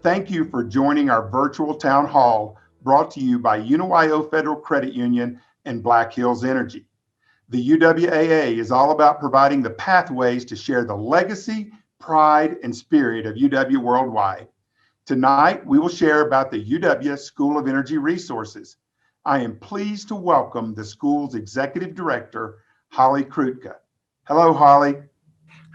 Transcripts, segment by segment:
Thank you for joining our virtual town hall brought to you by UWAA Federal Credit Union and Black Hills Energy. The UWAA is all about providing the pathways to share the legacy, pride, and spirit of UW worldwide. Tonight, we will share about the UW School of Energy Resources. I am pleased to welcome the school's Executive Director, Holly Krutka. Hello, Holly.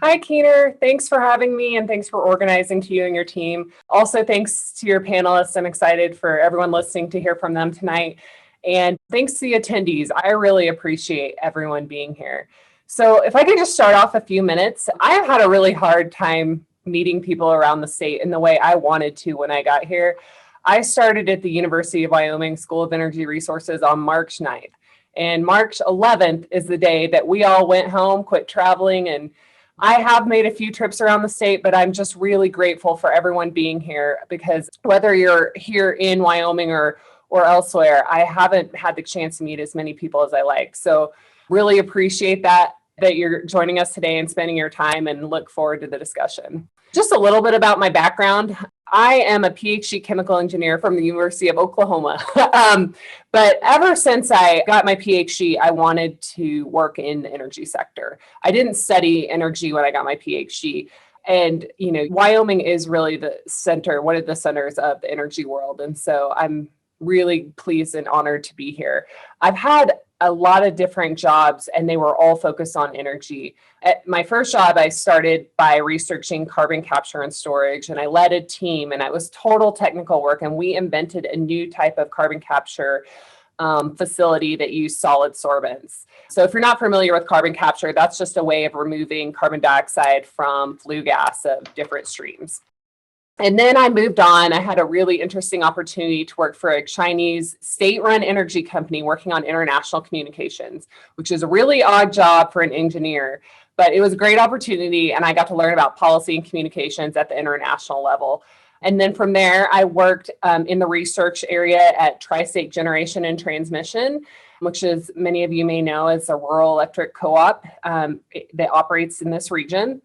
Hi, Keener. Thanks for having me and thanks for organizing to you and your team. Also, thanks to your panelists. I'm excited for everyone listening to hear from them tonight. And thanks to the attendees. I really appreciate everyone being here. So if I could just start off a few minutes, I've had a really hard time meeting people around the state in the way I wanted to when I got here. I started at the University of Wyoming School of Energy Resources on March 9th. And March 11th is the day that we all went home, quit traveling, and I have made a few trips around the state, but I'm just really grateful for everyone being here because whether you're here in Wyoming or elsewhere, I haven't had the chance to meet as many people as I like. So really appreciate that you're joining us today and spending your time, and look forward to the discussion. Just a little bit about my background. I am a PhD chemical engineer from the University of Oklahoma. But ever since I got my PhD, I wanted to work in the energy sector. I didn't study energy when I got my PhD. And, Wyoming is really the center, one of the centers of the energy world. And so I'm really pleased and honored to be here. I've had a lot of different jobs, and they were all focused on energy. At my first job, I started by researching carbon capture and storage, and I led a team, and it was total technical work, and we invented a new type of carbon capture facility that used solid sorbents. So if you're not familiar with carbon capture, that's just a way of removing carbon dioxide from flue gas of different streams. And then I moved on. I had a really interesting opportunity to work for a Chinese state-run energy company working on international communications, which is a really odd job for an engineer, but it was a great opportunity, and I got to learn about policy and communications at the international level. And then from there, I worked in the research area at Tri-State Generation and Transmission, which is, many of you may know, is a rural electric co-op that operates in this region.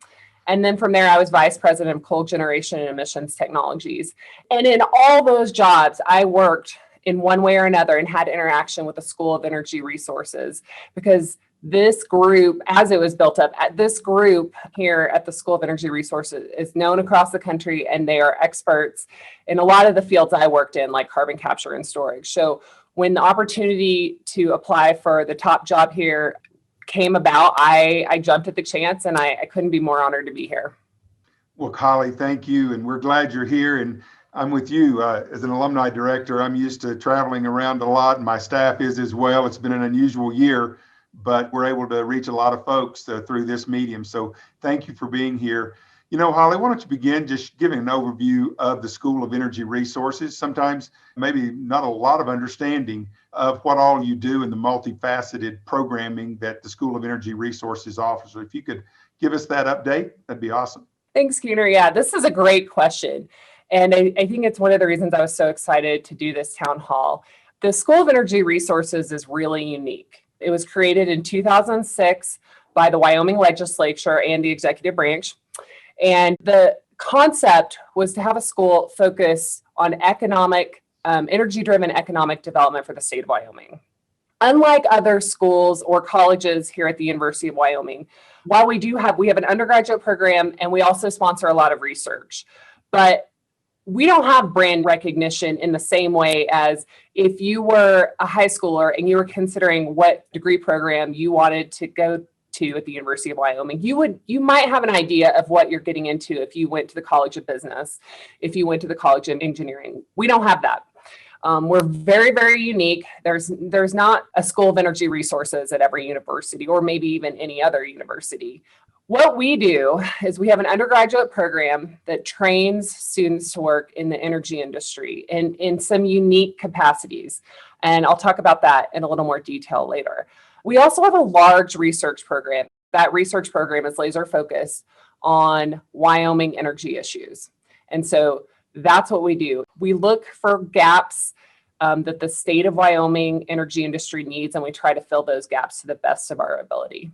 And then from there, I was vice president of coal generation and emissions technologies. And in all those jobs, I worked in one way or another and had interaction with the School of Energy Resources, because this group, as it was built up, this group here at the School of Energy Resources is known across the country, and they are experts in a lot of the fields I worked in, like carbon capture and storage. So when the opportunity to apply for the top job here came about, I jumped at the chance, and I couldn't be more honored to be here. Well, Holly, thank you. And we're glad you're here. And I'm with you as an alumni director. I'm used to traveling around a lot, and my staff is as well. It's been an unusual year, but we're able to reach a lot of folks through this medium. So thank you for being here. Holly, why don't you begin just giving an overview of the School of Energy Resources? Sometimes maybe not a lot of understanding of what all you do and the multifaceted programming that the School of Energy Resources offers. So if you could give us that update, that'd be awesome. Thanks, Keener. Yeah, this is a great question. And I think it's one of the reasons I was so excited to do this town hall. The School of Energy Resources is really unique. It was created in 2006 by the Wyoming legislature and the executive branch. And the concept was to have a school focus on energy-driven economic development for the state of Wyoming. Unlike other schools or colleges here at the University of Wyoming, while we have an undergraduate program, and we also sponsor a lot of research, but we don't have brand recognition in the same way as if you were a high schooler and you were considering what degree program you wanted to go to at the University of Wyoming. You might have an idea of what you're getting into if you went to the College of Business, if you went to the College of Engineering. We don't have that. We're very, very unique. There's not a School of Energy Resources at every university, or maybe even any other university. What we do is we have an undergraduate program that trains students to work in the energy industry in some unique capacities. And I'll talk about that in a little more detail later. We also have a large research program. That research program is laser focused on Wyoming energy issues. And so that's what we do. We look for gaps that the state of Wyoming energy industry needs, and we try to fill those gaps to the best of our ability.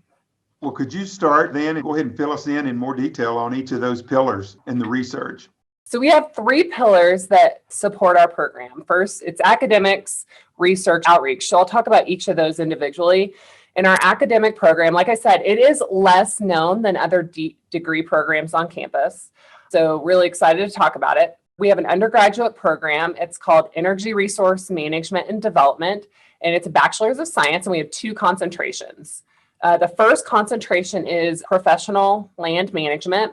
Well, could you start then and go ahead and fill us in more detail on each of those pillars in the research? So we have three pillars that support our program. First, it's academics, research, outreach. So I'll talk about each of those individually. In our academic program, like I said, it is less known than other degree programs on campus. So really excited to talk about it. We have an undergraduate program. It's called Energy Resource Management and Development, and it's a Bachelor's of Science, and we have two concentrations. The first concentration is professional land management.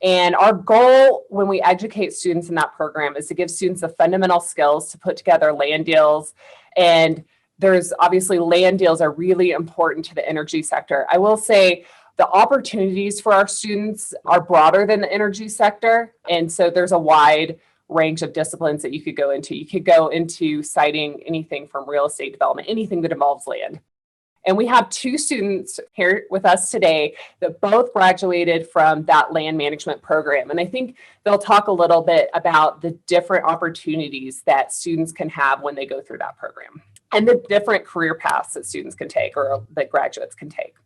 And our goal when we educate students in that program is to give students the fundamental skills to put together land deals. And there's obviously land deals are really important to the energy sector. I will say the opportunities for our students are broader than the energy sector. And so there's a wide range of disciplines that you could go into. You could go into citing anything from real estate development, anything that involves land. And we have two students here with us today that both graduated from that land management program. And I think they'll talk a little bit about the different opportunities that students can have when they go through that program and the different career paths that students can take or that graduates can take.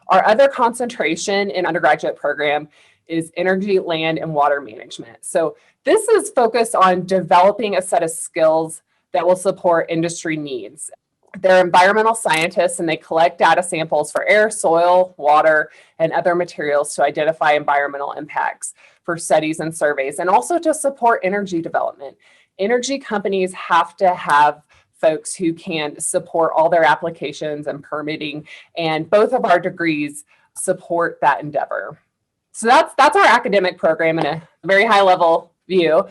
Our other concentration in undergraduate program is energy, land, and water management. So this is focused on developing a set of skills that will support industry needs. They're environmental scientists and they collect data samples for air, soil, water, and other materials to identify environmental impacts for studies and surveys, and also to support energy development. Energy companies have to have folks who can support all their applications and permitting, and both of our degrees support that endeavor. So that's our academic program in a very high level view.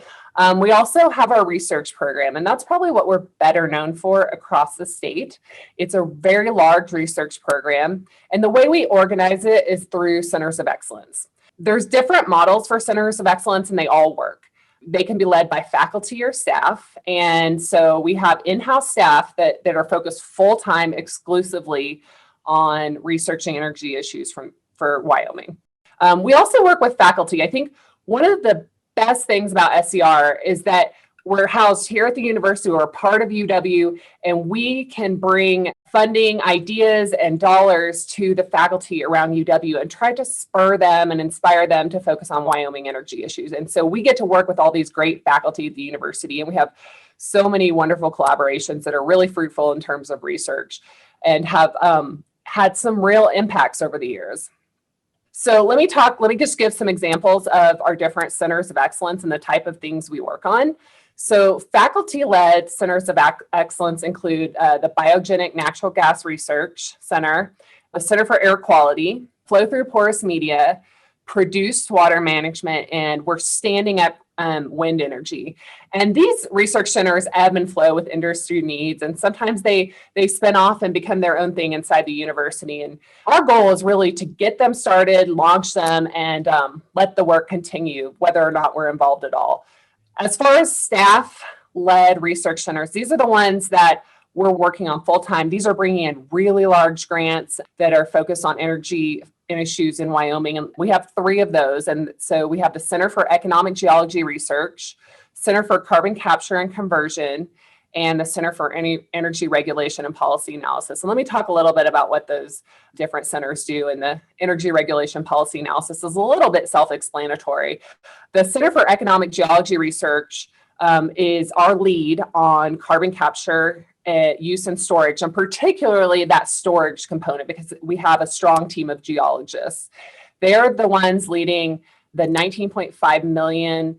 We also have our research program, and that's probably what we're better known for across the state. It's a very large research program, and the way we organize it is through centers of excellence. There's different models for centers of excellence, and they all work. They can be led by faculty or staff, and so we have in-house staff that are focused full-time exclusively on researching energy issues for Wyoming. We also work with faculty. I think one of the best things about SER is that we're housed here at the university. We're a part of UW, and we can bring funding, ideas, and dollars to the faculty around UW and try to spur them and inspire them to focus on Wyoming energy issues. And so we get to work with all these great faculty at the university, and we have so many wonderful collaborations that are really fruitful in terms of research and have had some real impacts over the years. So let me just give some examples of our different centers of excellence and the type of things we work on. So faculty-led centers of excellence include the Biogenic Natural Gas Research Center, the Center for Air Quality, Flow-Through Porous Media, Produced Water Management, and we're standing up wind energy. And these research centers ebb and flow with industry needs, and sometimes they spin off and become their own thing inside the university. And our goal is really to get them started, launch them, and let the work continue, whether or not we're involved at all. As far as staff-led research centers, these are the ones that we're working on full-time. These are bringing in really large grants that are focused on energy issues in Wyoming. And we have three of those. And so we have the Center for Economic Geology Research, Center for Carbon Capture and Conversion, and the Center for Energy Regulation and Policy Analysis. And let me talk a little bit about what those different centers do. And the Energy Regulation Policy Analysis is a little bit self-explanatory. The Center for Economic Geology Research is our lead on carbon capture, use and storage, and particularly that storage component, because we have a strong team of geologists. They're the ones leading the $19.5 million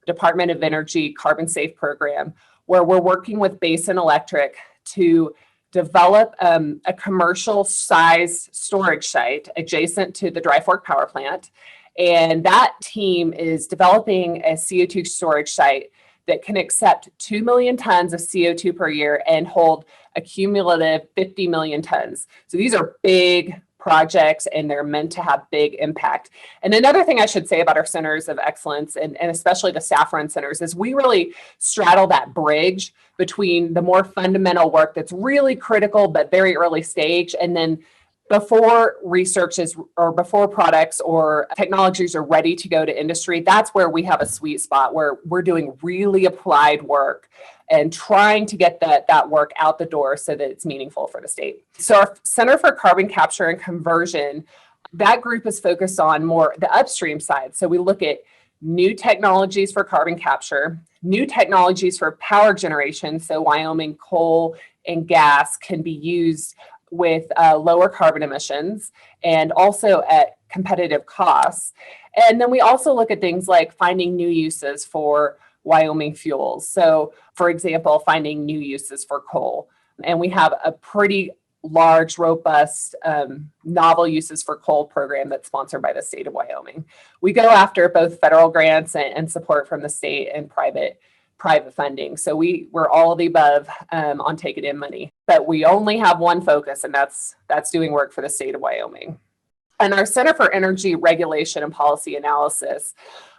Department of Energy Carbon Safe program, where we're working with Basin Electric to develop a commercial size storage site adjacent to the Dry Fork Power Plant. And that team is developing a CO2 storage site that can accept 2 million tons of CO2 per year and hold a cumulative 50 million tons. So these are big projects and they're meant to have big impact. And another thing I should say about our centers of excellence, and especially the staff-run centers, is we really straddle that bridge between the more fundamental work that's really critical but very early stage, and then before research is, or before products or technologies are ready to go to industry, that's where we have a sweet spot where we're doing really applied work and trying to get that work out the door so that it's meaningful for the state. So our Center for Carbon Capture and Conversion, that group is focused on more the upstream side. So we look at new technologies for carbon capture, new technologies for power generation. So Wyoming coal and gas can be used with lower carbon emissions and also at competitive costs. And then we also look at things like finding new uses for Wyoming fuels. So, for example, finding new uses for coal. And we have a pretty large, robust, novel uses for coal program that's sponsored by the state of Wyoming. We go after both federal grants and support from the state and private funding. So we're all of the above on Take It In money, but we only have one focus, and that's doing work for the state of Wyoming. And our Center for Energy Regulation and Policy Analysis,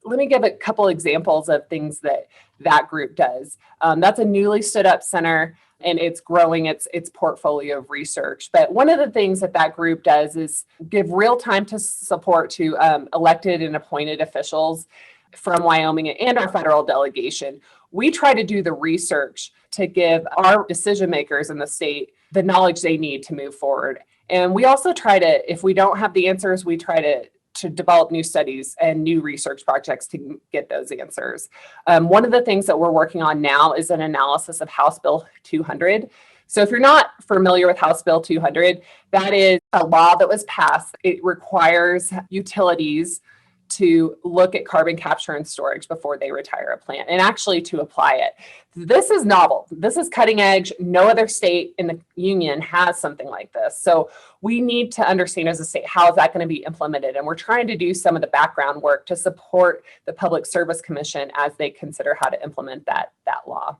let me give a couple examples of things that group does. That's a newly stood up center, and it's growing its portfolio of research. But one of the things that group does is give real-time support to elected and appointed officials from Wyoming and our federal delegation. We try to do the research to give our decision makers in the state the knowledge they need to move forward. And we also try to, if we don't have the answers, we try to develop new studies and new research projects to get those answers. One of the things that we're working on now is an analysis of House Bill 200. So if you're not familiar with House Bill 200, that is a law that was passed. It requires utilities to look at carbon capture and storage before they retire a plant, and actually to apply it. This is novel. This is cutting edge. No other state in the union has something like this. So we need to understand as a state, how is that going to be implemented? And we're trying to do some of the background work to support the Public Service Commission as they consider how to implement that law.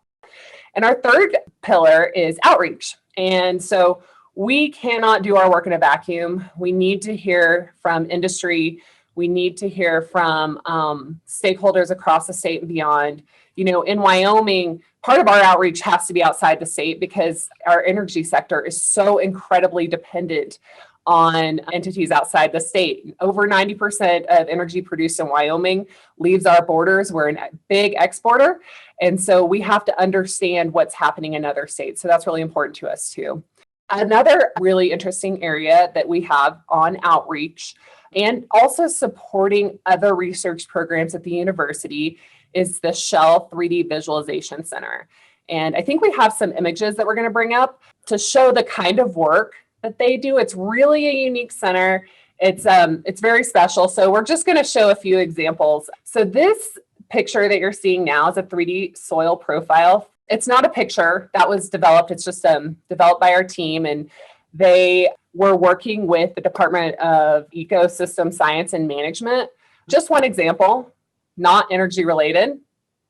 And our third pillar is outreach. And so we cannot do our work in a vacuum. We need to hear from industry. We need to hear from stakeholders across the state and beyond. You know, in Wyoming, part of our outreach has to be outside the state because our energy sector is so incredibly dependent on entities outside the state. Over 90% of energy produced in Wyoming leaves our borders. We're a big exporter. And so we have to understand what's happening in other states. So that's really important to us too. Another really interesting area that we have on outreach and also supporting other research programs at the university is the Shell 3D Visualization Center. And I think we have some images that we're going to bring up to show the kind of work that they do. It's really a unique center. It's very special. So we're just going to show a few examples. So this picture that you're seeing now is a 3D soil profile. It's not a picture that was developed. It's just developed by our team, and they were working with the Department of Ecosystem Science and Management. Just one example, not energy related.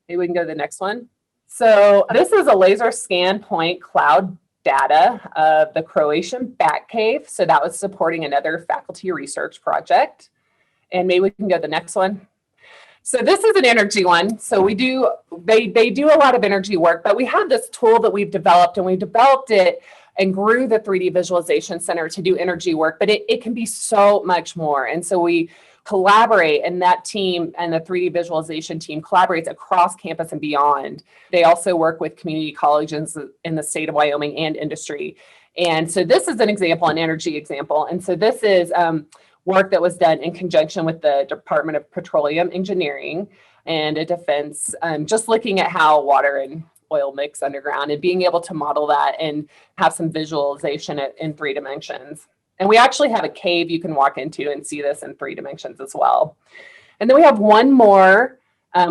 Maybe we can go to the next one. So this is a laser scan point cloud data of the Croatian bat cave. So that was supporting another faculty research project. And maybe we can go to the next one. So this is an energy one. So they do a lot of energy work, but we have this tool that we've developed, and we developed it and grew the 3D Visualization Center to do energy work, but it can be so much more. And so we collaborate, and that team and the 3D visualization team collaborates across campus and beyond. They also work with community colleges in the state of Wyoming and industry. And so this is an example, an energy example. And so this is work that was done in conjunction with the Department of Petroleum Engineering and a defense, just looking at how water and oil mix underground and being able to model that and have some visualization in 3 dimensions. And we actually have a cave you can walk into and see this in 3 dimensions as well. And then we have one more.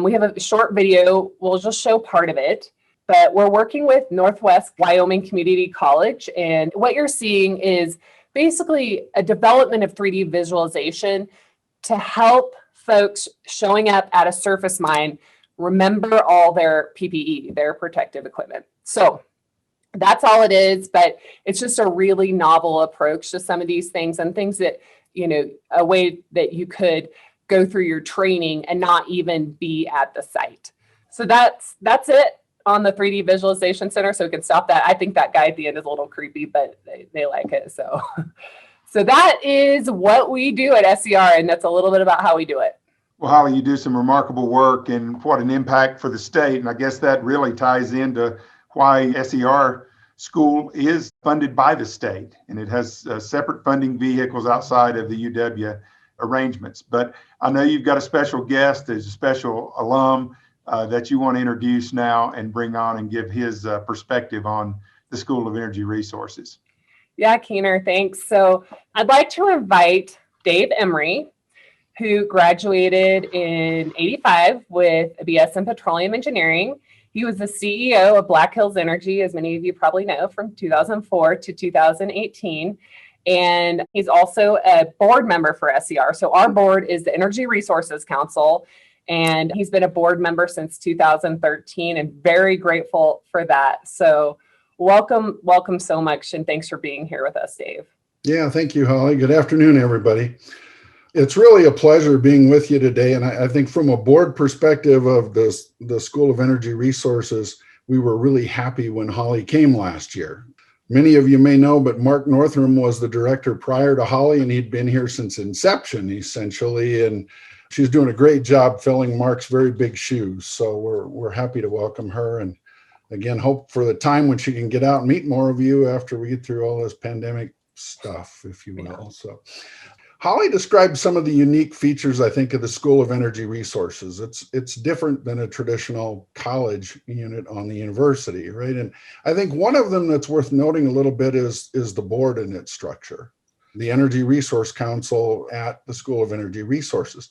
We have a short video. We'll just show part of it. But we're working with Northwest Wyoming Community College. And what you're seeing is basically a development of 3D visualization to help folks showing up at a surface mine remember all their PPE, their protective equipment. So that's all it is, but it's just a really novel approach to some of these things, and things that, you know, a way that you could go through your training and not even be at the site. So that's it on the 3D Visualization Center. So we can stop that. I think that guy at the end is a little creepy, but they like it. So that is what we do at SCR, and that's a little bit about how we do it. Well, Holly, you do some remarkable work, and what an impact for the state. And I guess that really ties into why SCR school is funded by the state, and it has separate funding vehicles outside of the UW. arrangements. But I know you've got a special guest, there's a special alum that you want to introduce now and bring on and give his perspective on the School of Energy Resources. Yeah, Keener, thanks. So I'd like to invite Dave Emory, who graduated in '85 with a BS in Petroleum Engineering. He was the CEO of Black Hills Energy, as many of you probably know, from 2004 to 2018. And he's also a board member for SER. So our board is the Energy Resources Council, and he's been a board member since 2013 and very grateful for that. So welcome so much. And thanks for being here with us, Dave. Yeah, thank you, Holly. Good afternoon, everybody. It's really a pleasure being with you today. And I think from a board perspective of the School of Energy Resources, we were really happy when Holly came last year. Many of you may know, but Mark Northrum was the director prior to Holly, and he'd been here since inception, essentially. And she's doing a great job filling Mark's very big shoes. So we're happy to welcome her. And again, hope for the time when she can get out and meet more of you after we get through all this pandemic stuff, if you will. Yeah. So Holly described some of the unique features, I think, of the School of Energy Resources. It's different than a traditional college unit on the university, right? And I think one of them that's worth noting a little bit is the board and its structure. The Energy Resource Council at the School of Energy Resources.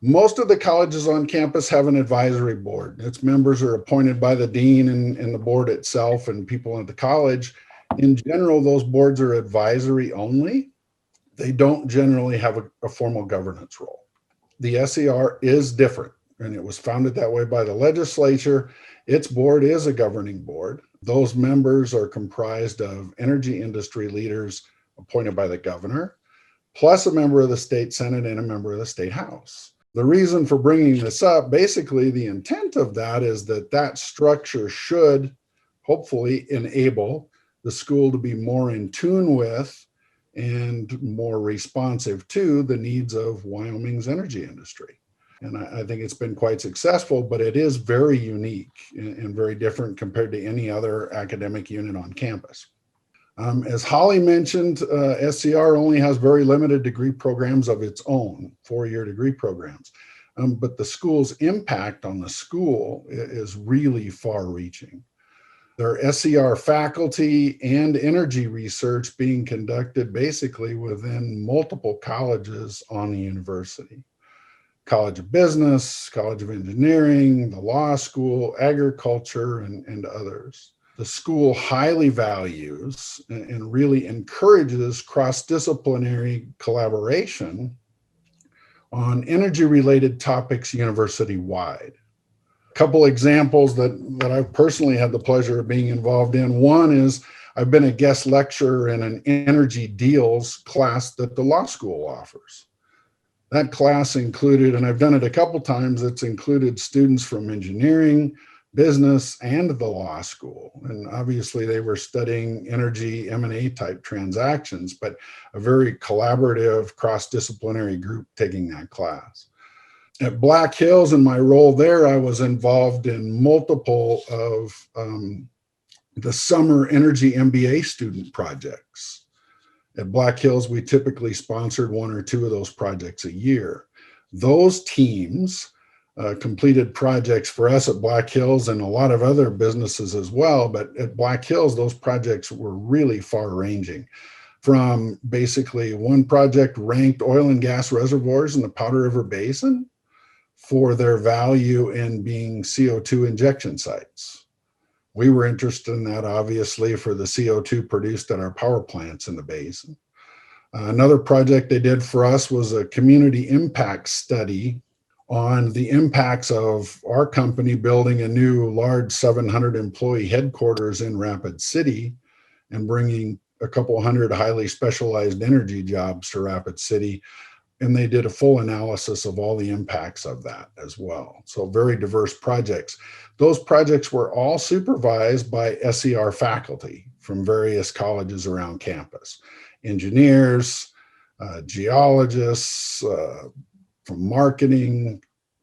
Most of the colleges on campus have an advisory board. Its members are appointed by the dean and the board itself and people at the college. In general, those boards are advisory only. They don't generally have a formal governance role. The SER is different, and it was founded that way by the legislature. Its board is a governing board. Those members are comprised of energy industry leaders appointed by the governor, plus a member of the state Senate and a member of the state House. The reason for bringing this up, basically the intent of that is that structure should hopefully enable the school to be more in tune with and more responsive to the needs of Wyoming's energy industry. And I think it's been quite successful, but it is very unique and very different compared to any other academic unit on campus. As Holly mentioned, SCR only has very limited degree programs of its own, 4-year degree programs. But the school's impact on the school is really far-reaching. There are SER faculty and energy research being conducted basically within multiple colleges on the university. College of Business, College of Engineering, the law school, agriculture, and others. The school highly values and really encourages cross-disciplinary collaboration on energy-related topics university-wide. Couple examples that I've personally had the pleasure of being involved in. One is I've been a guest lecturer in an energy deals class that the law school offers. That class included, and I've done it a couple times, it's included students from engineering, business, and the law school. And obviously they were studying energy M&A type transactions, but a very collaborative cross-disciplinary group taking that class. At Black Hills, in my role there, I was involved in multiple of the summer energy MBA student projects. At Black Hills, we typically sponsored 1 or 2 of those projects a year. Those teams completed projects for us at Black Hills and a lot of other businesses as well. But at Black Hills, those projects were really far-ranging. From basically one project ranked oil and gas reservoirs in the Powder River Basin for their value in being CO2 injection sites. We were interested in that, obviously, for the CO2 produced at our power plants in the basin. Another project they did for us was a community impact study on the impacts of our company building a new large 700 employee headquarters in Rapid City and bringing a couple hundred highly specialized energy jobs to Rapid City. And they did a full analysis of all the impacts of that as well. So very diverse projects. Those projects were all supervised by SER faculty from various colleges around campus. Engineers, geologists, from marketing,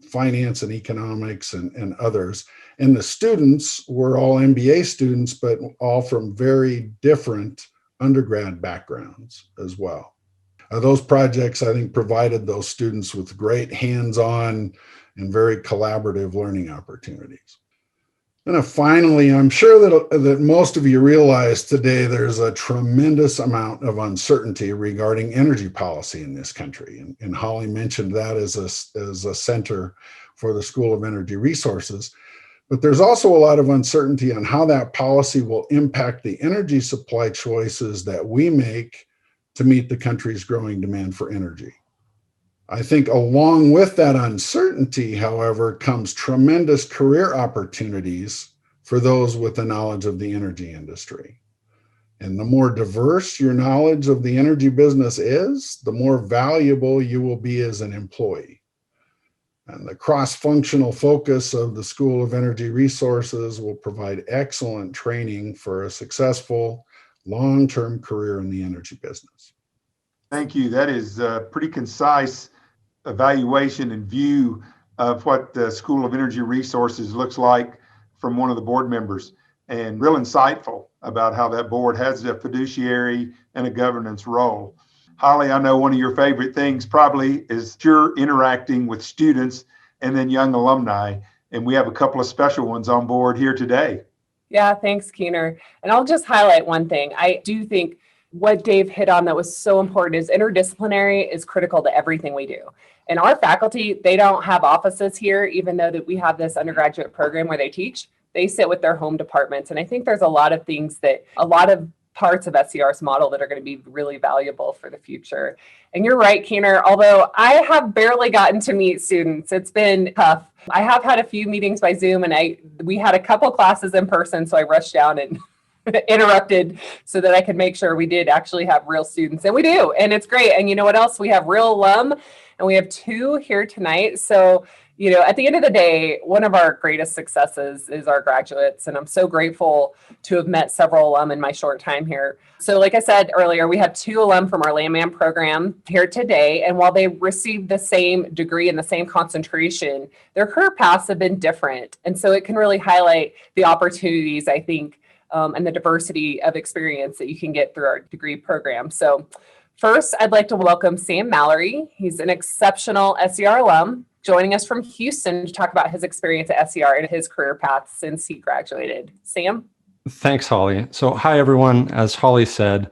finance and economics, and others. And the students were all MBA students, but all from very different undergrad backgrounds as well. Those projects, I think, provided those students with great hands-on and very collaborative learning opportunities. And finally, I'm sure that most of you realize today there's a tremendous amount of uncertainty regarding energy policy in this country. And Holly mentioned that as a center for the School of Energy Resources. But there's also a lot of uncertainty on how that policy will impact the energy supply choices that we make to meet the country's growing demand for energy. I think along with that uncertainty, however, comes tremendous career opportunities for those with the knowledge of the energy industry. And the more diverse your knowledge of the energy business is, the more valuable you will be as an employee. And the cross-functional focus of the School of Energy Resources will provide excellent training for a successful long-term career in the energy business. Thank you. That is a pretty concise evaluation and view of what the School of Energy Resources looks like from one of the board members, and real insightful about how that board has a fiduciary and a governance role. Holly, I know one of your favorite things probably is you're interacting with students and then young alumni, and we have a couple of special ones on board here today. Yeah, thanks, Keener. And I'll just highlight one thing. I do think what Dave hit on that was so important is interdisciplinary is critical to everything we do. And our faculty, they don't have offices here, even though that we have this undergraduate program where they teach. They sit with their home departments. And I think there's a lot of things that a lot of parts of SCR's model that are going to be really valuable for the future. And you're right, Keener, although I have barely gotten to meet students. It's been tough. I have had a few meetings by Zoom, and we had a couple classes in person, so I rushed down and interrupted so that I could make sure we did actually have real students. And we do, and it's great. And you know what else? We have real alum, and we have 2 here tonight. So, you know, at the end of the day, one of our greatest successes is our graduates. And I'm so grateful to have met several alum in my short time here. So like I said earlier, we have 2 alum from our Landman program here today. And while they received the same degree and the same concentration, their career paths have been different. And so it can really highlight the opportunities, I think, and the diversity of experience that you can get through our degree program. So first, I'd like to welcome Sam Mallory. He's an exceptional SCR alum, joining us from Houston to talk about his experience at SCR and his career path since he graduated. Sam? Thanks, Holly. So hi, everyone. As Holly said,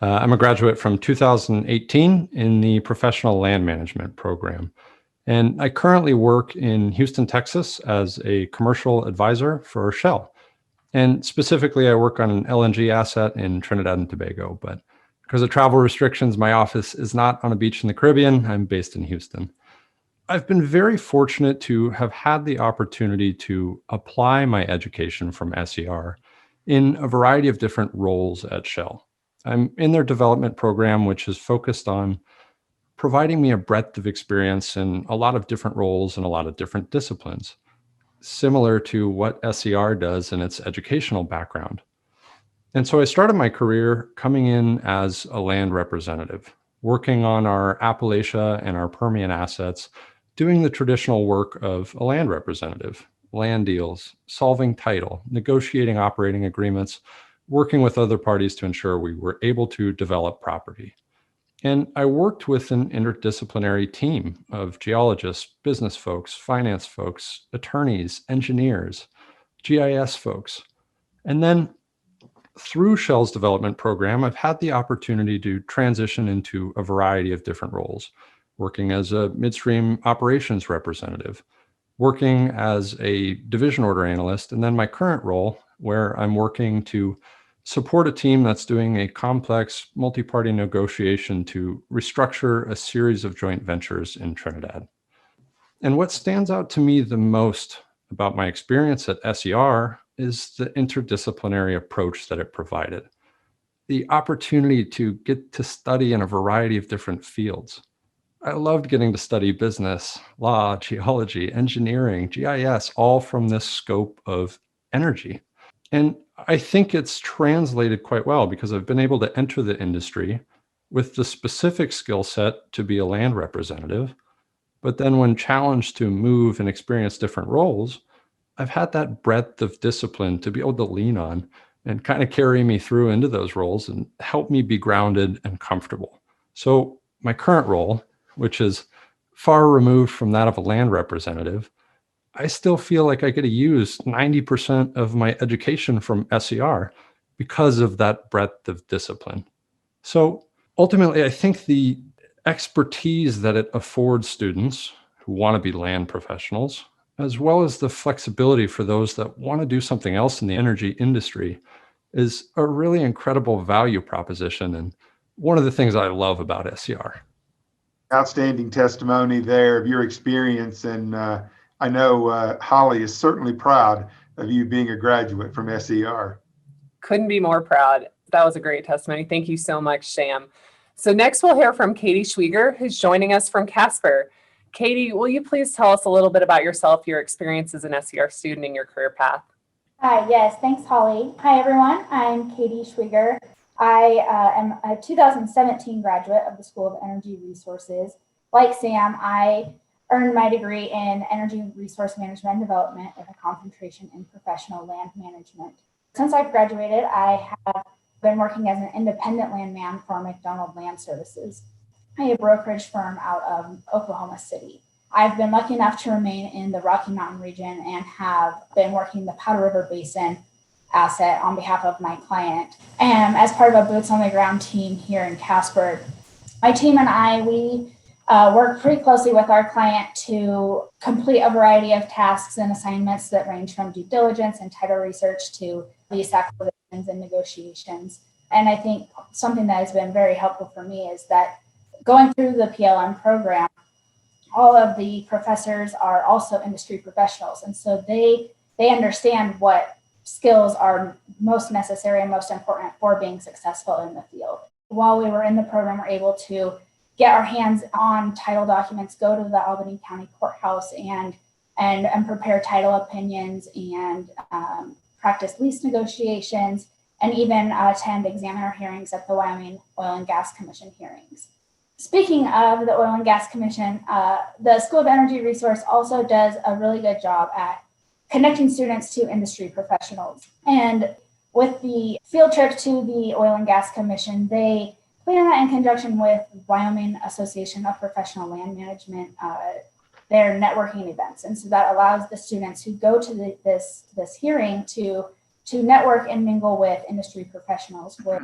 I'm a graduate from 2018 in the Professional Land Management program. And I currently work in Houston, Texas as a commercial advisor for Shell. And specifically, I work on an LNG asset in Trinidad and Tobago. But because of travel restrictions, my office is not on a beach in the Caribbean. I'm based in Houston. I've been very fortunate to have had the opportunity to apply my education from SCR in a variety of different roles at Shell. I'm in their development program, which is focused on providing me a breadth of experience in a lot of different roles and a lot of different disciplines, similar to what SCR does in its educational background. And so I started my career coming in as a land representative, working on our Appalachia and our Permian assets, doing the traditional work of a land representative, land deals, solving title, negotiating operating agreements, working with other parties to ensure we were able to develop property. And I worked with an interdisciplinary team of geologists, business folks, finance folks, attorneys, engineers, GIS folks. And then through Shell's development program, I've had the opportunity to transition into a variety of different roles, working as a midstream operations representative, working as a division order analyst, and then my current role where I'm working to support a team that's doing a complex multi-party negotiation to restructure a series of joint ventures in Trinidad. And what stands out to me the most about my experience at SCR is the interdisciplinary approach that it provided. The opportunity to get to study in a variety of different fields. I loved getting to study business, law, geology, engineering, GIS, all from this scope of energy. And I think it's translated quite well because I've been able to enter the industry with the specific skill set to be a land representative. But then when challenged to move and experience different roles, I've had that breadth of discipline to be able to lean on and kind of carry me through into those roles and help me be grounded and comfortable. So my current role, which is far removed from that of a land representative, I still feel like I get to use 90% of my education from SER because of that breadth of discipline. So ultimately, I think the expertise that it affords students who want to be land professionals, as well as the flexibility for those that want to do something else in the energy industry, is a really incredible value proposition and one of the things I love about SER. Outstanding testimony there of your experience. And I know Holly is certainly proud of you being a graduate from SER. Couldn't be more proud. That was a great testimony. Thank you so much, Sham. So next we'll hear from Katie Schweger, who's joining us from Casper. Katie, will you please tell us a little bit about yourself, your experience as an SER student, and your career path? Hi, yes, thanks, Holly. Hi, everyone. I'm Katie Schweger. I am a 2017 graduate of the School of Energy Resources. Like Sam, I earned my degree in Energy Resource Management and Development with a concentration in professional land management. Since I've graduated, I have been working as an independent landman for McDonald Land Services, a brokerage firm out of Oklahoma City. I've been lucky enough to remain in the Rocky Mountain region and have been working the Powder River Basin asset on behalf of my client. And as part of a boots on the ground team here in Casper, my team and I, we work pretty closely with our client to complete a variety of tasks and assignments that range from due diligence and title research to lease acquisitions and negotiations. And I think something that has been very helpful for me is that going through the PLM program, all of the professors are also industry professionals. And so they understand what skills are most necessary and most important for being successful in the field. While we were in the program, we're able to get our hands on title documents, go to the Albany County Courthouse and prepare title opinions and practice lease negotiations, and even attend examiner hearings at the Wyoming Oil and Gas Commission hearings. Speaking of the Oil and Gas Commission, the School of Energy Resource also does a really good job at connecting students to industry professionals. And with the field trip to the Oil and Gas Commission, they plan that in conjunction with Wyoming Association of Professional Land Management, their networking events. And so that allows the students who go to this hearing to network and mingle with industry professionals, which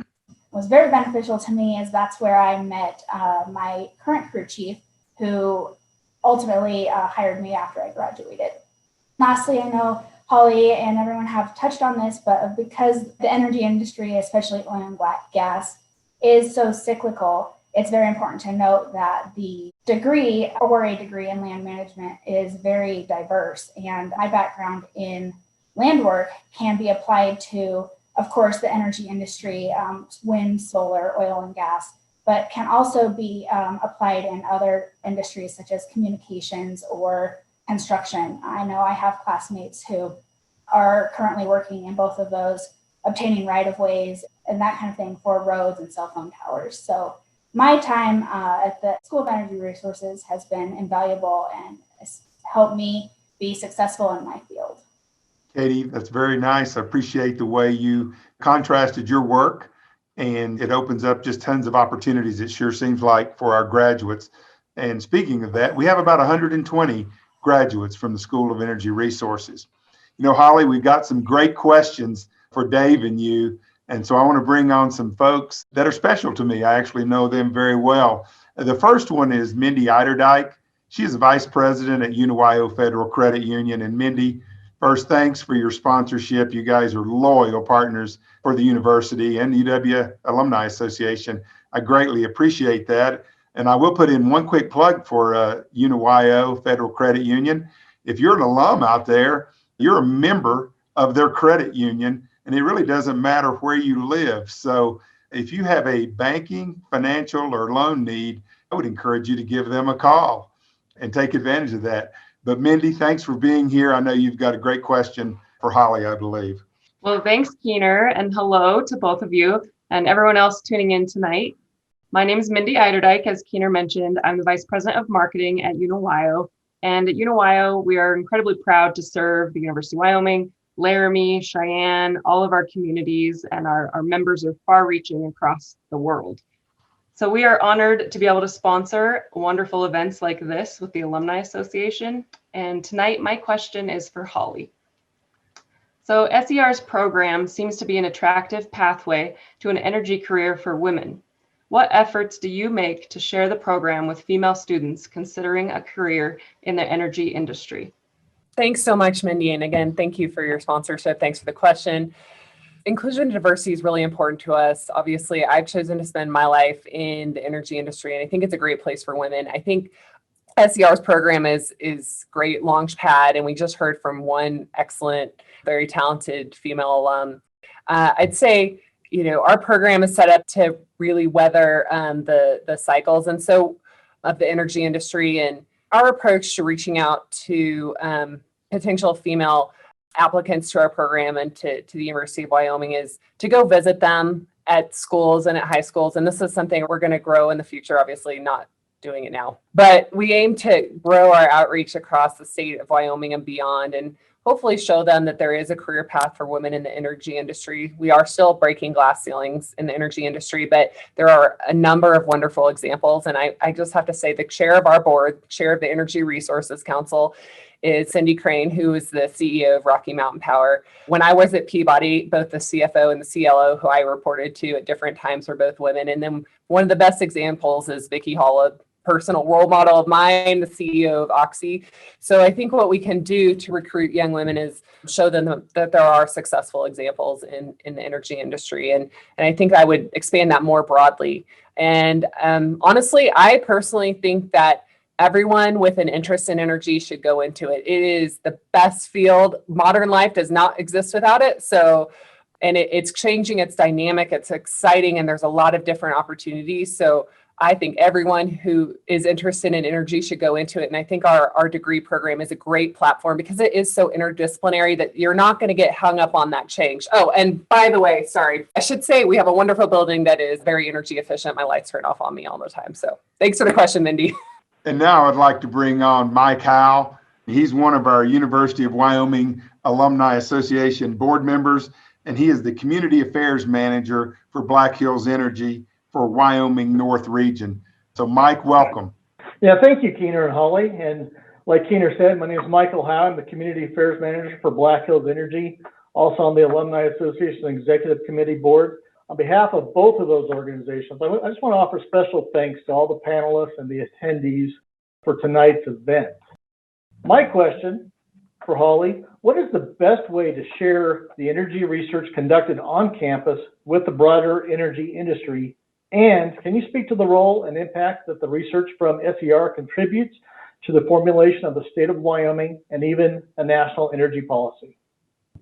was very beneficial to me, as that's where I met my current crew chief, who ultimately hired me after I graduated. Lastly, I know Holly and everyone have touched on this, but because the energy industry, especially oil and gas, is so cyclical, it's very important to note that the degree or a degree in land management is very diverse. And my background in land work can be applied to, of course, the energy industry, wind, solar, oil, and gas, but can also be applied in other industries such as communications or construction. I know I have classmates who are currently working in both of those, obtaining right-of-ways and that kind of thing for roads and cell phone towers. So my time at the School of Energy Resources has been invaluable and has helped me be successful in my field. Katie, that's very nice. I appreciate the way you contrasted your work, and it opens up just tons of opportunities, it sure seems like, for our graduates. And speaking of that, we have about 120 graduates from the School of Energy Resources. You know, Holly, we've got some great questions for Dave and you. And so I want to bring on some folks that are special to me. I actually know them very well. The first one is Mindy Eiderdike. She is Vice President at UWAA Federal Credit Union. And Mindy, first, thanks for your sponsorship. You guys are loyal partners for the university and the UW Alumni Association. I greatly appreciate that. And I will put in one quick plug for UWAA Federal Credit Union. If you're an alum out there, you're a member of their credit union, and it really doesn't matter where you live. So if you have a banking, financial, or loan need, I would encourage you to give them a call and take advantage of that. But Mindy, thanks for being here. I know you've got a great question for Holly, I believe. Well, thanks, Keener, and hello to both of you and everyone else tuning in tonight. My name is Mindy Eiderdike. As Keener mentioned, I'm the Vice President of Marketing at UWAA. And at UWAA, we are incredibly proud to serve the University of Wyoming, Laramie, Cheyenne, all of our communities, and our members are far-reaching across the world. So we are honored to be able to sponsor wonderful events like this with the Alumni Association. And tonight, my question is for Holly. So SER's program seems to be an attractive pathway to an energy career for women. What efforts do you make to share the program with female students considering a career in the energy industry? Thanks so much, Mindy. And again, thank you for your sponsorship. Thanks for the question. Inclusion and diversity is really important to us. Obviously, I've chosen to spend my life in the energy industry, and I think it's a great place for women. I think SER's program is great launch pad, and we just heard from one excellent, very talented female alum. I'd say, our program is set up to really weather the cycles and so of the energy industry, and our approach to reaching out to potential female applicants to our program and to the University of Wyoming is to go visit them at schools and at high schools. And this is something we're going to grow in the future, obviously not doing it now. But we aim to grow our outreach across the state of Wyoming and beyond, and hopefully show them that there is a career path for women in the energy industry. We are still breaking glass ceilings in the energy industry, but there are a number of wonderful examples. And I just have to say the chair of our board, chair of the Energy Resources Council, is Cindy Crane, who is the CEO of Rocky Mountain Power. When I was at Peabody, both the CFO and the CLO, who I reported to at different times, were both women. And then one of the best examples is Vicki Hall, a personal role model of mine, the CEO of Oxy. So I think what we can do to recruit young women is show them that there are successful examples in the energy industry. And I think I would expand that more broadly. And honestly, I personally think that everyone with an interest in energy should go into it. It is the best field. Modern life does not exist without it. So, and it's changing, it's dynamic, it's exciting, and there's a lot of different opportunities. So I think everyone who is interested in energy should go into it. And I think our degree program is a great platform because it is so interdisciplinary that you're not going to get hung up on that change. Oh, and by the way, sorry, I should say we have a wonderful building that is very energy efficient. My lights turn off on me all the time. So thanks for the question, Mindy. And now I'd like to bring on Mike Howell. He's one of our University of Wyoming Alumni Association board members, and he is the Community Affairs Manager for Black Hills Energy for Wyoming North Region. So Mike, welcome. Yeah, thank you, Keener and Holly. And like Keener said, my name is Michael Howe. I'm the Community Affairs Manager for Black Hills Energy, also on the Alumni Association Executive Committee Board. On behalf of both of those organizations, I just want to offer special thanks to all the panelists and the attendees for tonight's event. My question for Holly, what is the best way to share the energy research conducted on campus with the broader energy industry? And can you speak to the role and impact that the research from SER contributes to the formulation of the state of Wyoming and even a national energy policy?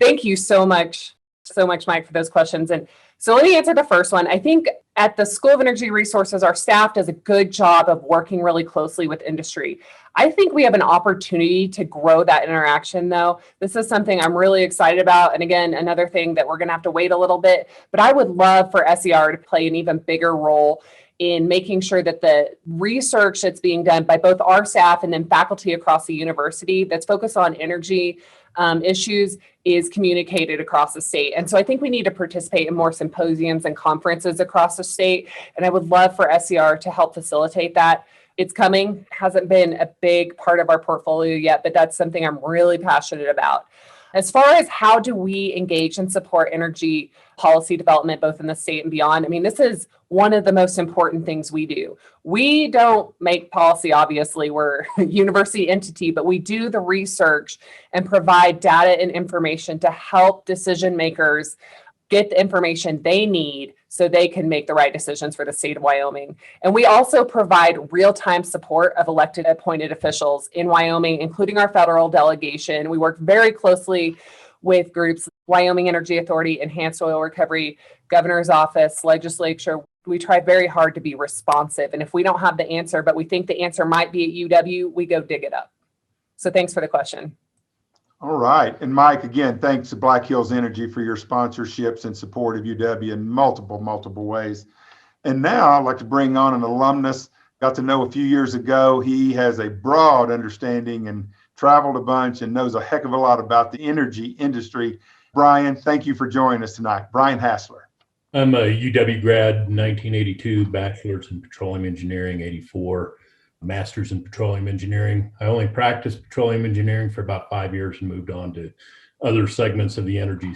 Thank you so much, Mike, for those questions. And so let me answer the first one. I think at the School of Energy Resources, our staff does a good job of working really closely with industry. I think we have an opportunity to grow that interaction, though. This is something I'm really excited about. And again, another thing that we're going to have to wait a little bit, but I would love for SER to play an even bigger role in making sure that the research that's being done by both our staff and then faculty across the university that's focused on energy issues is communicated across the state. And so I think we need to participate in more symposiums and conferences across the state. And I would love for SER to help facilitate that. It's coming, hasn't been a big part of our portfolio yet, but that's something I'm really passionate about. As far as how do we engage and support energy policy development, both in the state and beyond, I mean, this is one of the most important things we do. We don't make policy, obviously, we're a university entity, but we do the research and provide data and information to help decision makers get the information they need so they can make the right decisions for the state of Wyoming. And we also provide real-time support of elected appointed officials in Wyoming, including our federal delegation. We work very closely with groups, Wyoming Energy Authority, Enhanced Oil Recovery, Governor's Office, Legislature. We try very hard to be responsive. And if we don't have the answer, but we think the answer might be at UW, we go dig it up. So thanks for the question. All right. And Mike, again, thanks to Black Hills Energy for your sponsorships and support of UW in multiple ways. And now I'd like to bring on an alumnus. Got to know a few years ago. He has a broad understanding and traveled a bunch and knows a heck of a lot about the energy industry. Brian, thank you for joining us tonight. Brian Hassler. I'm a UW grad, 1982, bachelor's in petroleum engineering, 84, master's in petroleum engineering. I only practiced petroleum engineering for about 5 years and moved on to other segments of the energy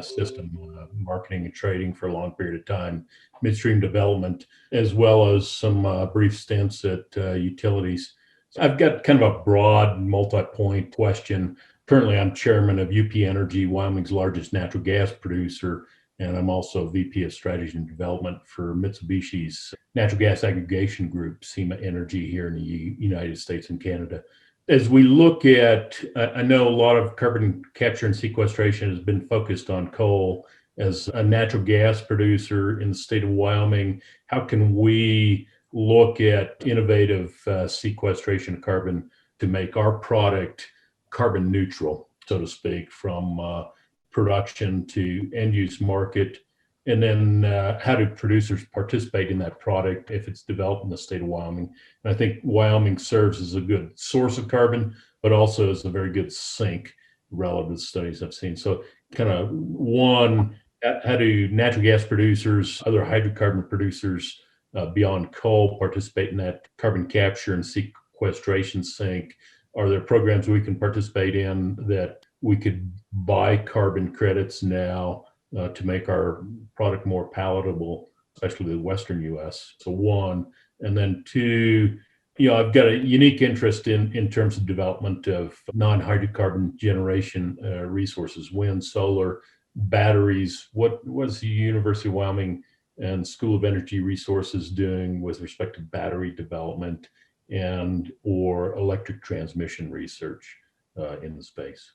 system, marketing and trading for a long period of time, midstream development, as well as some brief stints at utilities. So I've got kind of a broad multi-point question. Currently, I'm chairman of UP Energy, Wyoming's largest natural gas producer, and I'm also VP of Strategy and Development for Mitsubishi's natural gas aggregation group, SEMA Energy, here in the United States and Canada. As we look at, I know a lot of carbon capture and sequestration has been focused on coal. As a natural gas producer in the state of Wyoming, how can we look at innovative sequestration of carbon to make our product carbon neutral, so to speak, from production to end use market? And then how do producers participate in that product if it's developed in the state of Wyoming? And I think Wyoming serves as a good source of carbon, but also as a very good sink relative to studies I've seen. So kind of one, how do natural gas producers, other hydrocarbon producers beyond coal participate in that carbon capture and sequestration sink? Are there programs we can participate in that we could buy carbon credits now to make our product more palatable, especially the Western US? So one, and then two, I've got a unique interest in terms of development of non-hydrocarbon generation resources, wind, solar, batteries. What is the University of Wyoming and School of Energy Resources doing with respect to battery development and or electric transmission research in the space?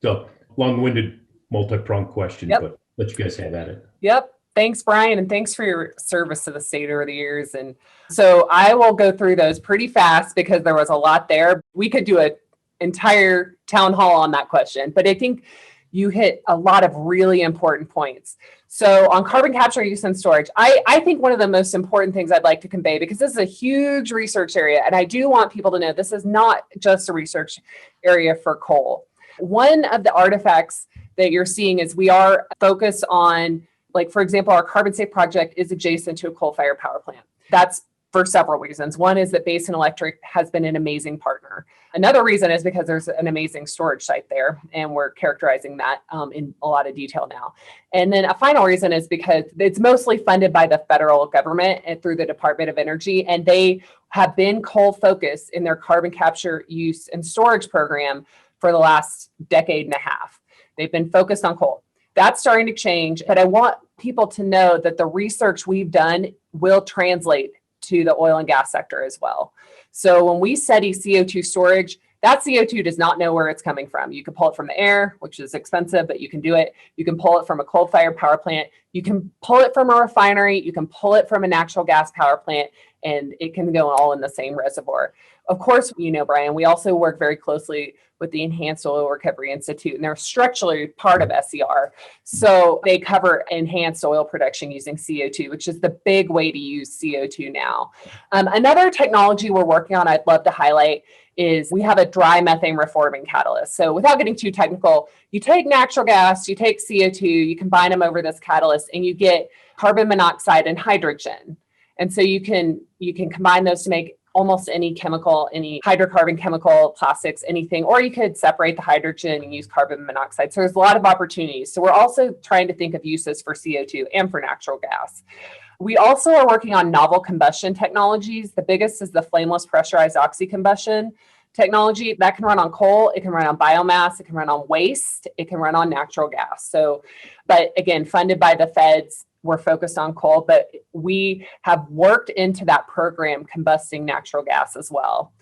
So long-winded, multi-pronged question, but let you guys have at it. Yep. Thanks, Brian, and thanks for your service to the state over the years. And so I will go through those pretty fast because there was a lot there. We could do an entire town hall on that question, but I think you hit a lot of really important points. So on carbon capture, use, and storage, I think one of the most important things I'd like to convey, because this is a huge research area, and I do want people to know this is not just a research area for coal. One of the artifacts that you're seeing is we are focused on, like, for example, our carbon safe project is adjacent to a coal-fired power plant. That's for several reasons. One is that Basin Electric has been an amazing partner. Another reason is because there's an amazing storage site there, and we're characterizing that in a lot of detail now. And then a final reason is because it's mostly funded by the federal government and through the Department of Energy, and they have been coal focused in their carbon capture, use, and storage program for the last decade and a half. They've been focused on coal. That's starting to change, but I want people to know that the research we've done will translate to the oil and gas sector as well. So when we study CO2 storage, that CO2 does not know where it's coming from. You can pull it from the air, which is expensive, but you can do it. You can pull it from a coal-fired power plant. You can pull it from a refinery. You can pull it from a natural gas power plant, and it can go all in the same reservoir. Of course, Brian, we also work very closely with the Enhanced Oil Recovery Institute, and they're structurally part of SER. So they cover enhanced oil production using CO2, which is the big way to use CO2 now. Another technology we're working on I'd love to highlight is we have a dry methane reforming catalyst. So without getting too technical, you take natural gas, you take CO2, you combine them over this catalyst, and you get carbon monoxide and hydrogen. And so you can combine those to make almost any chemical, any hydrocarbon chemical, plastics, anything, or you could separate the hydrogen and use carbon monoxide. So there's a lot of opportunities. So we're also trying to think of uses for CO2 and for natural gas. We also are working on novel combustion technologies. The biggest is the flameless pressurized oxy-combustion technology that can run on coal, it can run on biomass, it can run on waste, it can run on natural gas. So, but again, funded by the feds. We're focused on coal, but we have worked into that program combusting natural gas as well.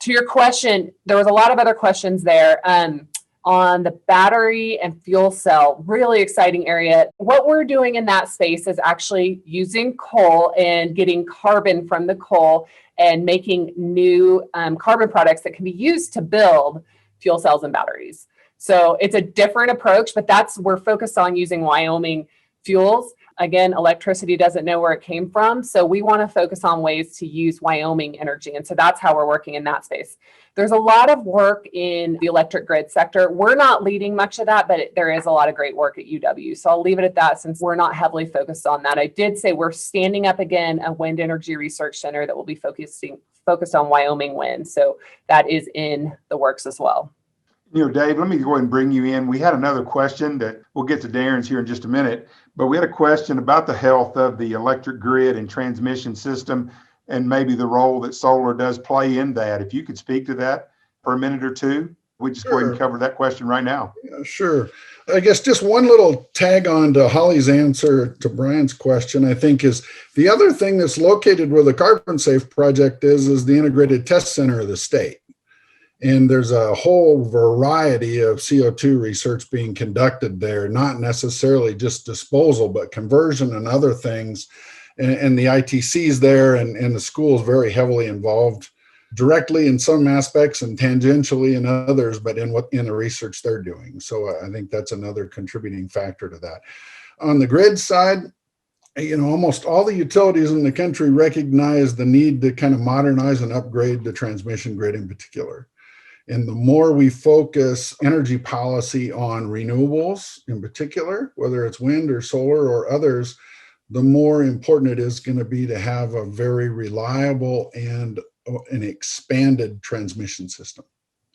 To your question, there was a lot of other questions there on the battery and fuel cell, really exciting area. What we're doing in that space is actually using coal and getting carbon from the coal and making new carbon products that can be used to build fuel cells and batteries. So it's a different approach, but we're focused on using Wyoming fuels. Again, electricity doesn't know where it came from. So we want to focus on ways to use Wyoming energy. And so that's how we're working in that space. There's a lot of work in the electric grid sector. We're not leading much of that, but there is a lot of great work at UW. So I'll leave it at that since we're not heavily focused on that. I did say we're standing up again a wind energy research center that will be focused on Wyoming wind. So that is in the works as well. Dave, let me go ahead and bring you in. We had another question that we'll get to Darren's here in just a minute, but we had a question about the health of the electric grid and transmission system and maybe the role that solar does play in that. If you could speak to that for a minute or two, we just go ahead and cover that question right now. Yeah, sure. I guess just one little tag on to Holly's answer to Brian's question, I think, is the other thing that's located where the Carbon Safe project is the integrated test center of the state. And there's a whole variety of CO2 research being conducted there, not necessarily just disposal, but conversion and other things. And the ITC's there and the school's very heavily involved directly in some aspects and tangentially in others, but in the research they're doing. So I think that's another contributing factor to that. On the grid side, almost all the utilities in the country recognize the need to kind of modernize and upgrade the transmission grid in particular. And the more we focus energy policy on renewables in particular, whether it's wind or solar or others, the more important it is going to be to have a very reliable and an expanded transmission system.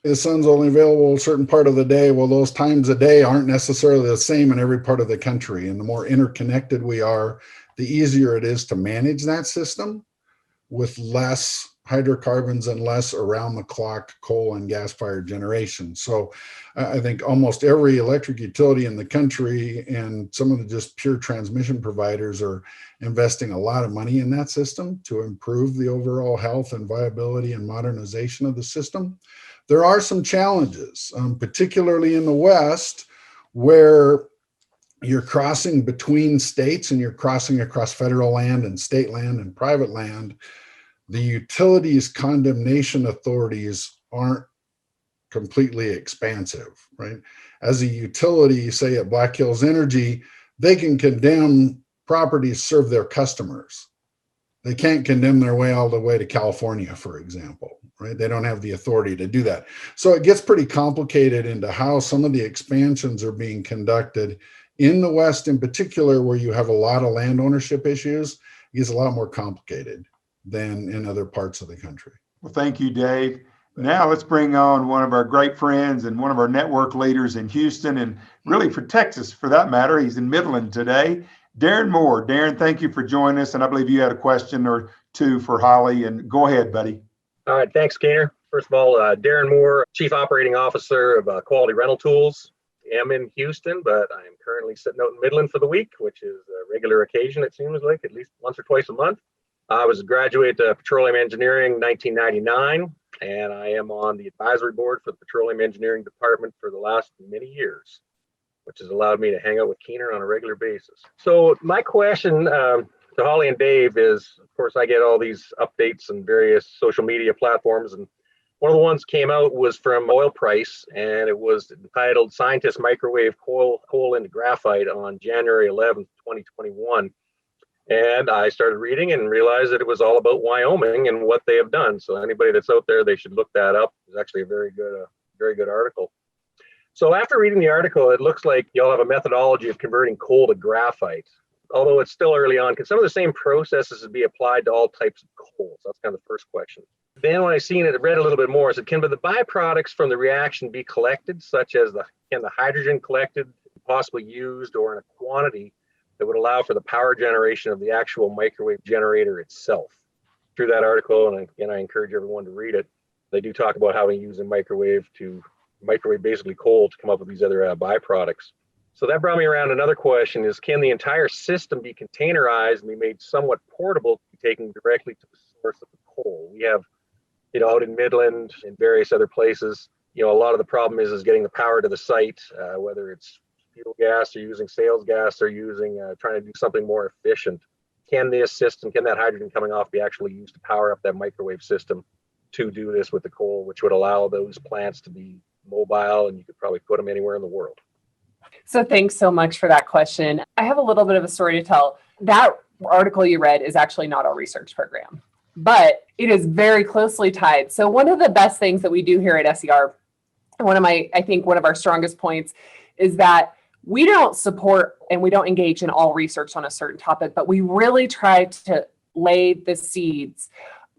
The sun's only available a certain part of the day. Well, those times a day aren't necessarily the same in every part of the country. And the more interconnected we are, the easier it is to manage that system with less hydrocarbons and less around-the-clock coal and gas-fired generation. So I think almost every electric utility in the country and some of the just pure transmission providers are investing a lot of money in that system to improve the overall health and viability and modernization of the system. There are some challenges, particularly in the West, where you're crossing between states and you're crossing across federal land and state land and private land. The utilities condemnation authorities aren't completely expansive, right? As a utility, say at Black Hills Energy, they can condemn properties serve their customers. They can't condemn their way all the way to California, for example, right? They don't have the authority to do that. So it gets pretty complicated into how some of the expansions are being conducted in the West in particular, where you have a lot of land ownership issues. It gets a lot more complicated than in other parts of the country. Well, thank you, Dave. Now let's bring on one of our great friends and one of our network leaders in Houston and really for Texas, for that matter. He's in Midland today. Darren Moore. Darren, thank you for joining us. And I believe you had a question or two for Holly. And go ahead, buddy. All right. Thanks, Keener. First of all, Darren Moore, Chief Operating Officer of Quality Rental Tools. I'm in Houston, but I am currently sitting out in Midland for the week, which is a regular occasion, it seems like, at least once or twice a month. I was a graduate of petroleum engineering in 1999, and I am on the advisory board for the petroleum engineering department for the last many years, which has allowed me to hang out with Keener on a regular basis. So my question to Holly and Dave is, of course, I get all these updates on various social media platforms, and one of the ones came out was from oil price, and it was entitled Scientists Microwave Coal into Graphite on January 11th, 2021. And I started reading and realized that it was all about Wyoming and what they have done. So anybody that's out there, they should look that up. It's actually a very good article. So after reading the article, it looks like y'all have a methodology of converting coal to graphite. Although it's still early on, can some of the same processes be applied to all types of coal? So that's kind of the first question. Then when I seen it, I read a little bit more. I said, can the byproducts from the reaction be collected, such as can the hydrogen collected, possibly used, or in a quantity that would allow for the power generation of the actual microwave generator itself? Through that article, and again, I encourage everyone to read it, they do talk about how we use a microwave basically coal to come up with these other byproducts. So that brought me around another question is, can the entire system be containerized and be made somewhat portable to be taken directly to the source of the coal? We have, out in Midland and various other places, a lot of the problem is getting the power to the site, whether it's fuel gas or using sales gas or using, trying to do something more efficient. Can this system, can that hydrogen coming off be actually used to power up that microwave system to do this with the coal, which would allow those plants to be mobile and you could probably put them anywhere in the world? So thanks so much for that question. I have a little bit of a story to tell. That article you read is actually not our research program, but it is very closely tied. So one of the best things that we do here at SER, and I think one of our strongest points is that we don't support and we don't engage in all research on a certain topic, but we really try to lay the seeds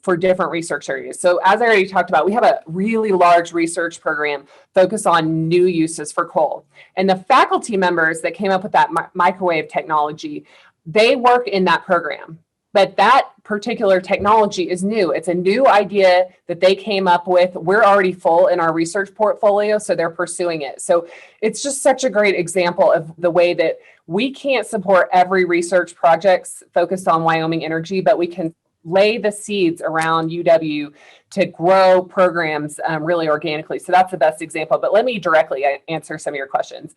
for different research areas. So as I already talked about, we have a really large research program focused on new uses for coal. And the faculty members that came up with that microwave technology, they work in that program. But that particular technology is new. It's a new idea that they came up with. We're already full in our research portfolio, so they're pursuing it. So it's just such a great example of the way that we can't support every research project focused on Wyoming energy, but we can lay the seeds around UW to grow programs really organically. So that's the best example. But let me directly answer some of your questions.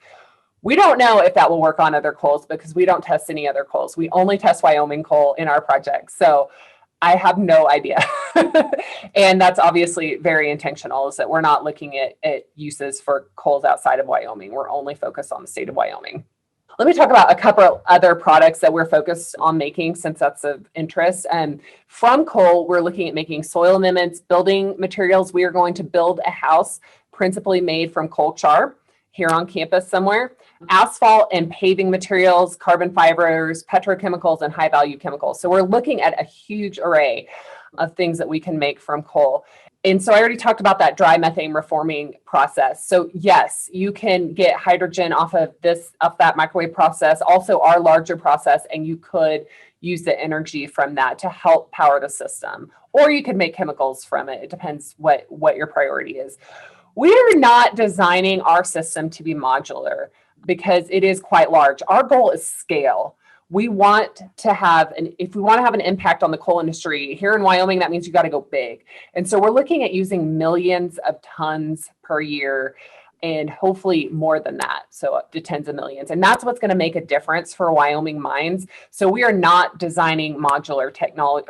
We don't know if that will work on other coals because we don't test any other coals. We only test Wyoming coal in our project. So I have no idea. And that's obviously very intentional, is that we're not looking at uses for coals outside of Wyoming. We're only focused on the state of Wyoming. Let me talk about a couple of other products that we're focused on making, since that's of interest. From coal, we're looking at making soil amendments, building materials. We are going to build a house principally made from coal char here on campus somewhere. Asphalt and paving materials, carbon fibers, petrochemicals, and high value chemicals. So we're looking at a huge array of things that we can make from coal. And so I already talked about that dry methane reforming process. So yes, you can get hydrogen off that microwave process, also our larger process, and you could use the energy from that to help power the system. Or you could make chemicals from it. It depends what your priority is. We are not designing our system to be modular because it is quite large. Our goal is scale. We want to have, if we want to have an impact on the coal industry here in Wyoming, that means you got to go big. And so we're looking at using millions of tons per year and hopefully more than that. So up to tens of millions. And that's what's going to make a difference for Wyoming mines. So we are not designing modular technology,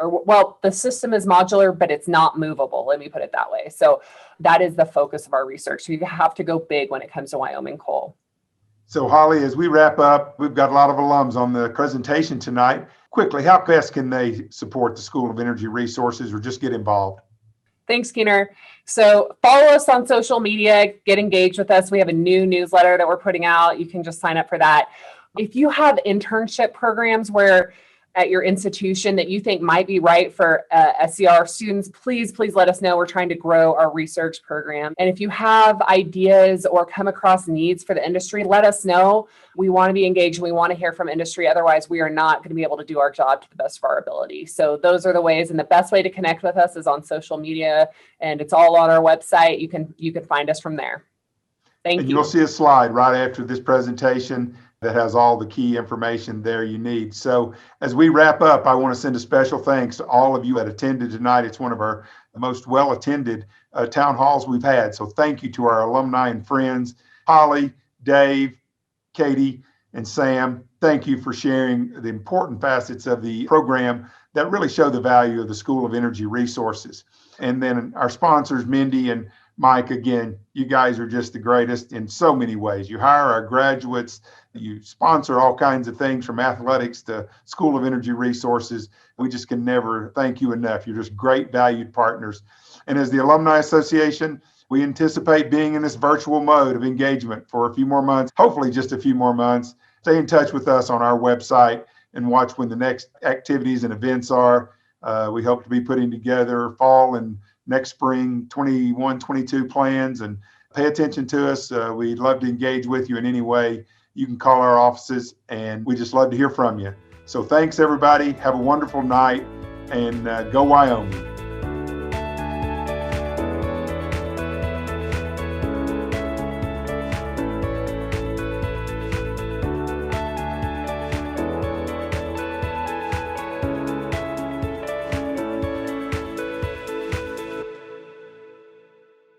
the system is modular, but it's not movable. Let me put it that way. So that is the focus of our research. So you have to go big when it comes to Wyoming coal. So Holly, as we wrap up, we've got a lot of alums on the presentation tonight. Quickly, how best can they support the School of Energy Resources or just get involved? Thanks, Keener. So follow us on social media, get engaged with us. We have a new newsletter that we're putting out. You can just sign up for that. If you have internship programs where at your institution that you think might be right for SER students, please let us know. We're trying to grow our research program. And if you have ideas or come across needs for the industry, let us know. We want to be engaged. We want to hear from industry. Otherwise, we are not going to be able to do our job to the best of our ability. So those are the ways. And the best way to connect with us is on social media. And it's all on our website. You can find us from there. Thank you. You'll see a slide right after this presentation that has all the key information there you need. So as we wrap up, I want to send a special thanks to all of you that attended tonight. It's one of our most well-attended town halls we've had. So thank you to our alumni and friends, Holly, Dave, Katie, and Sam. Thank you for sharing the important facets of the program that really show the value of the School of Energy Resources. And then our sponsors, Mindy and Mike, again, you guys are just the greatest in so many ways. You hire our graduates, you sponsor all kinds of things from athletics to School of Energy Resources. We just can never thank you enough. You're just great valued partners. And as the Alumni Association, we anticipate being in this virtual mode of engagement for a few more months, hopefully just a few more months. Stay in touch with us on our website and watch when the next activities and events are. We hope to be putting together fall and next spring 21-22 plans, and pay attention to us. We'd love to engage with you in any way. You can call our offices, and we just love to hear from you. So thanks, everybody. Have a wonderful night, and go Wyoming.